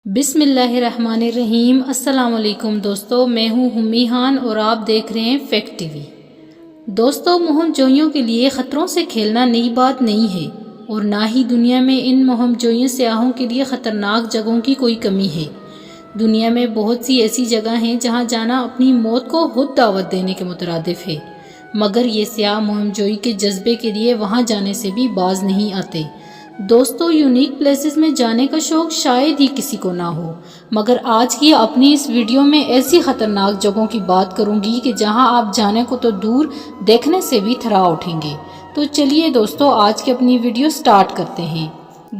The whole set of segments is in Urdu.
بسم اللہ الرحمن الرحیم۔ السلام علیکم دوستو، میں ہوں ہمی خان اور آپ دیکھ رہے ہیں فیکٹ ٹی وی۔ دوستو، مہم جوئیوں کے لیے خطروں سے کھیلنا نئی بات نہیں ہے اور نہ ہی دنیا میں ان مہم جوئیوں سیاحوں کے لیے خطرناک جگہوں کی کوئی کمی ہے۔ دنیا میں بہت سی ایسی جگہ ہیں جہاں جانا اپنی موت کو خود دعوت دینے کے مترادف ہے، مگر یہ سیاح مہم جوئی کے جذبے کے لیے وہاں جانے سے بھی باز نہیں آتے۔ دوستو، یونیک پلیسز میں جانے کا شوق شاید ہی کسی کو نہ ہو، مگر آج کی اپنی اس ویڈیو میں ایسی خطرناک جگہوں کی بات کروں گی کہ جہاں آپ جانے کو تو دور، دیکھنے سے بھی تھرا اٹھیں گے۔ تو چلیے دوستو، آج کی اپنی ویڈیو سٹارٹ کرتے ہیں۔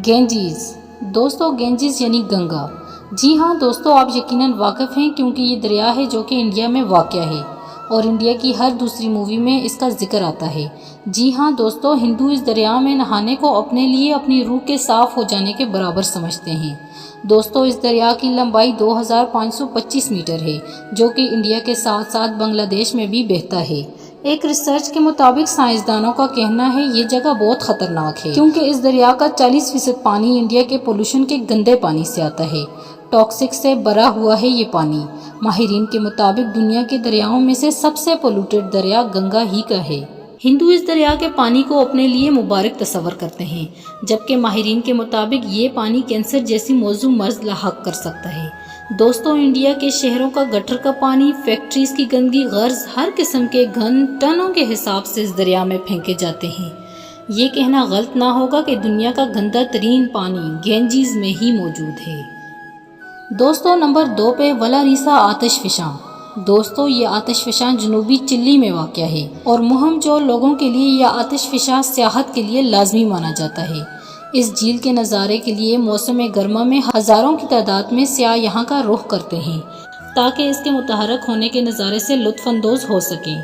گینجیز۔ دوستو، گینجیز یعنی گنگا۔ جی ہاں دوستو، آپ یقیناً واقف ہیں کیونکہ یہ دریا ہے جو کہ انڈیا میں واقع ہے اور انڈیا کی ہر دوسری مووی میں اس کا ذکر آتا ہے۔ جی ہاں دوستو، ہندو اس دریا میں نہانے کو اپنے لیے اپنی روح کے صاف ہو جانے کے برابر سمجھتے ہیں۔ دوستو، اس دریا کی لمبائی 2525 میٹر ہے جو کہ انڈیا کے ساتھ ساتھ بنگلہ دیش میں بھی بہتا ہے۔ ایک ریسرچ کے مطابق سائنسدانوں کا کہنا ہے یہ جگہ بہت خطرناک ہے کیونکہ اس دریا کا 40% پانی انڈیا کے پولوشن کے گندے پانی سے آتا ہے۔ ٹاکسک سے بھرا ہوا ہے یہ پانی۔ ماہرین کے مطابق دنیا کے دریاؤں میں سے سب سے پولوٹیڈ دریا گنگا ہی کا ہے۔ ہندو اس دریا کے پانی کو اپنے لیے مبارک تصور کرتے ہیں، جبکہ ماہرین کے مطابق یہ پانی کینسر جیسی موضوع مرض لاحق کر سکتا ہے۔ دوستو، انڈیا کے شہروں کا گٹر کا پانی، فیکٹریز کی گندگی، غرض ہر قسم کے گند ٹنوں کے حساب سے اس دریا میں پھینکے جاتے ہیں۔ یہ کہنا غلط نہ ہوگا کہ دنیا کا گندا ترین پانی گینجیز میں ہی موجود ہے۔ دوستو، نمبر 2 پہ ولاریسا آتش فشاں۔ دوستو، یہ آتش فشاں جنوبی چلی میں واقع ہے اور مہم جو لوگوں کے لیے یہ آتش فشاں سیاحت کے لیے لازمی مانا جاتا ہے۔ اس جھیل کے نظارے کے لیے موسم گرما میں ہزاروں کی تعداد میں سیاح یہاں کا رخ کرتے ہیں تاکہ اس کے متحرک ہونے کے نظارے سے لطف اندوز ہو سکیں۔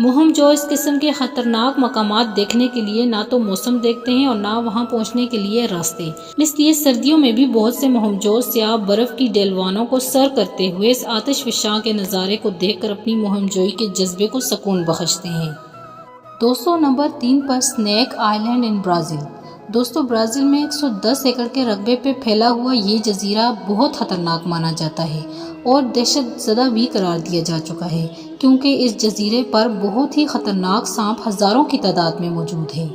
مہم جو اس قسم کے خطرناک مقامات دیکھنے کے لیے نہ تو موسم دیکھتے ہیں اور نہ وہاں پہنچنے کے لیے راستے، اس لیے سردیوں میں بھی بہت سے مہم جو سیاح برف کی ڈیلوانوں کو سر کرتے ہوئے اس آتش فشاں کے نظارے کو دیکھ کر اپنی مہم جوئی کے جذبے کو سکون بخشتے ہیں۔ دوستو، نمبر 3 پر سنیک آئی لینڈ ان برازیل۔ دوستو، برازیل میں 110 ایکڑ کے رقبے پہ پھیلا ہوا یہ جزیرہ بہت خطرناک مانا جاتا ہے اور دہشت زدہ بھی قرار دیا جا چکا ہے کیونکہ اس جزیرے پر بہت ہی خطرناک سانپ ہزاروں کی تعداد میں موجود ہیں۔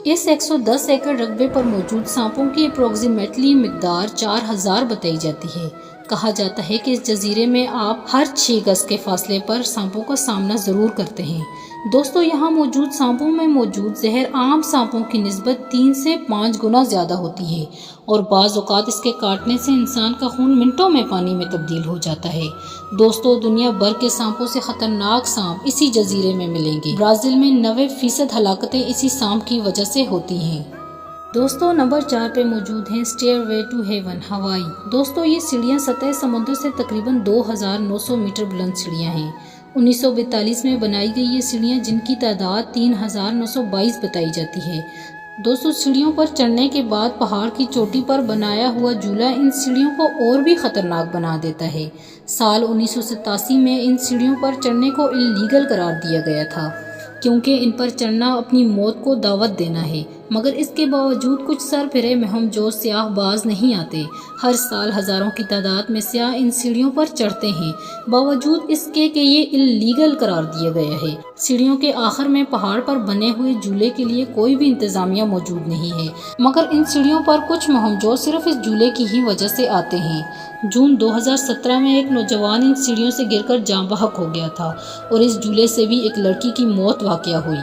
اس 110 ایکڑ رقبے پر موجود سانپوں کی اپروگزیمیٹلی مقدار 4000 بتائی جاتی ہے۔ کہا جاتا ہے کہ اس جزیرے میں آپ ہر 6 گز کے فاصلے پر سانپوں کا سامنا ضرور کرتے ہیں۔ دوستو، یہاں موجود سانپوں میں موجود زہر عام سانپوں کی نسبت 3 سے 5 گنا زیادہ ہوتی ہے اور بعض اوقات اس کے کاٹنے سے انسان کا خون منٹوں میں پانی میں تبدیل ہو جاتا ہے۔ دوستو، دنیا بھر کے سانپوں سے خطرناک سانپ اسی جزیرے میں ملیں گے۔ برازیل میں 90% ہلاکتیں اسی سانپ کی وجہ سے ہوتی ہیں۔ دوستو، نمبر 4 پہ موجود ہیں اسٹیئر وے ٹو ہیون، ہوائی۔ دوستو، یہ سیڑھیاں سطح سمندر سے تقریباً 2900 میٹر بلند سیڑھیاں ہیں۔ 1942 میں بنائی گئی یہ سیڑھیاں جن کی تعداد 3922 بتائی جاتی ہے۔ دوستو، سیڑھیوں پر چڑھنے کے بعد پہاڑ کی چوٹی پر بنایا ہوا جھولا ان سیڑھیوں کو اور بھی خطرناک بنا دیتا ہے۔ سال 1987 میں ان سیڑھیوں پر چڑھنے کو اللیگل قرار دیا گیا تھا کیونکہ ان پر چڑھنا اپنی موت کو دعوت دینا ہے، مگر اس کے باوجود کچھ سر پھرے مہم جو سیاح باز نہیں آتے۔ ہر سال ہزاروں کی تعداد میں سیاح ان سیڑھیوں پر چڑھتے ہیں باوجود اس کے کہ یہ اللیگل قرار دیا گیا ہے۔ سیڑھیوں کے آخر میں پہاڑ پر بنے ہوئے جھولے کے لیے کوئی بھی انتظامیہ موجود نہیں ہے، مگر ان سیڑھیوں پر کچھ مہم جو صرف اس جھولے کی ہی وجہ سے آتے ہیں۔ جون 2017 میں ایک نوجوان ان سیڑھیوں سے گر کر جاں بحق ہو گیا تھا اور اس جھولے سے بھی ایک لڑکی کی موت واقع ہوئی۔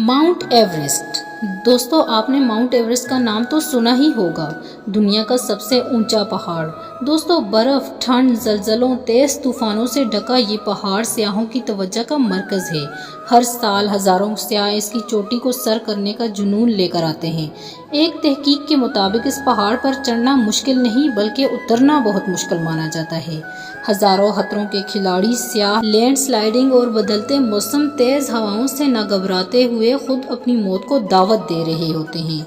Mount Everest. دوستو، آپ نے ماؤنٹ ایوریسٹ کا نام تو سنا ہی ہوگا، دنیا کا سب سے اونچا پہاڑ۔ دوستو، برف، ٹھنڈ، زلزلوں، تیز طوفانوں سے ڈھکا یہ پہاڑ سیاحوں کی توجہ کا مرکز ہے۔ ہر سال ہزاروں سیاح اس کی چوٹی کو سر کرنے کا جنون لے کر آتے ہیں۔ ایک تحقیق کے مطابق اس پہاڑ پر چڑھنا مشکل نہیں بلکہ اترنا بہت مشکل مانا جاتا ہے۔ ہزاروں خطروں کے کھلاڑی سیاح لینڈ سلائیڈنگ اور بدلتے موسم، تیز ہواؤں سے نہ گھبراتے ہوئے خود اپنی موت کو دعوت دے رہے ہوتے ہیں۔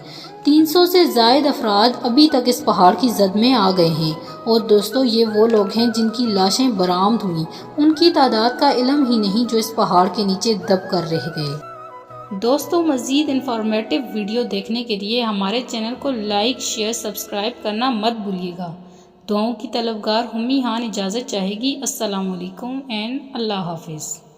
300 سے زائد افراد ابھی تک اس پہاڑ کی زد میں آ گئے ہیں اور دوستو، یہ وہ لوگ ہیں جن کی لاشیں برآمد ہوئیں، ان کی تعداد کا علم ہی نہیں جو اس پہاڑ کے نیچے دب کر رہ گئے۔ دوستوں مزید انفارمیٹو ویڈیو دیکھنے کے لیے ہمارے چینل کو لائک شیئر سبسکرائب کرنا مت بھولیے گا۔ دعاؤں کی طلبگار ہمی خان اجازت چاہے گی۔ السلام علیکم اینڈ اللہ حافظ۔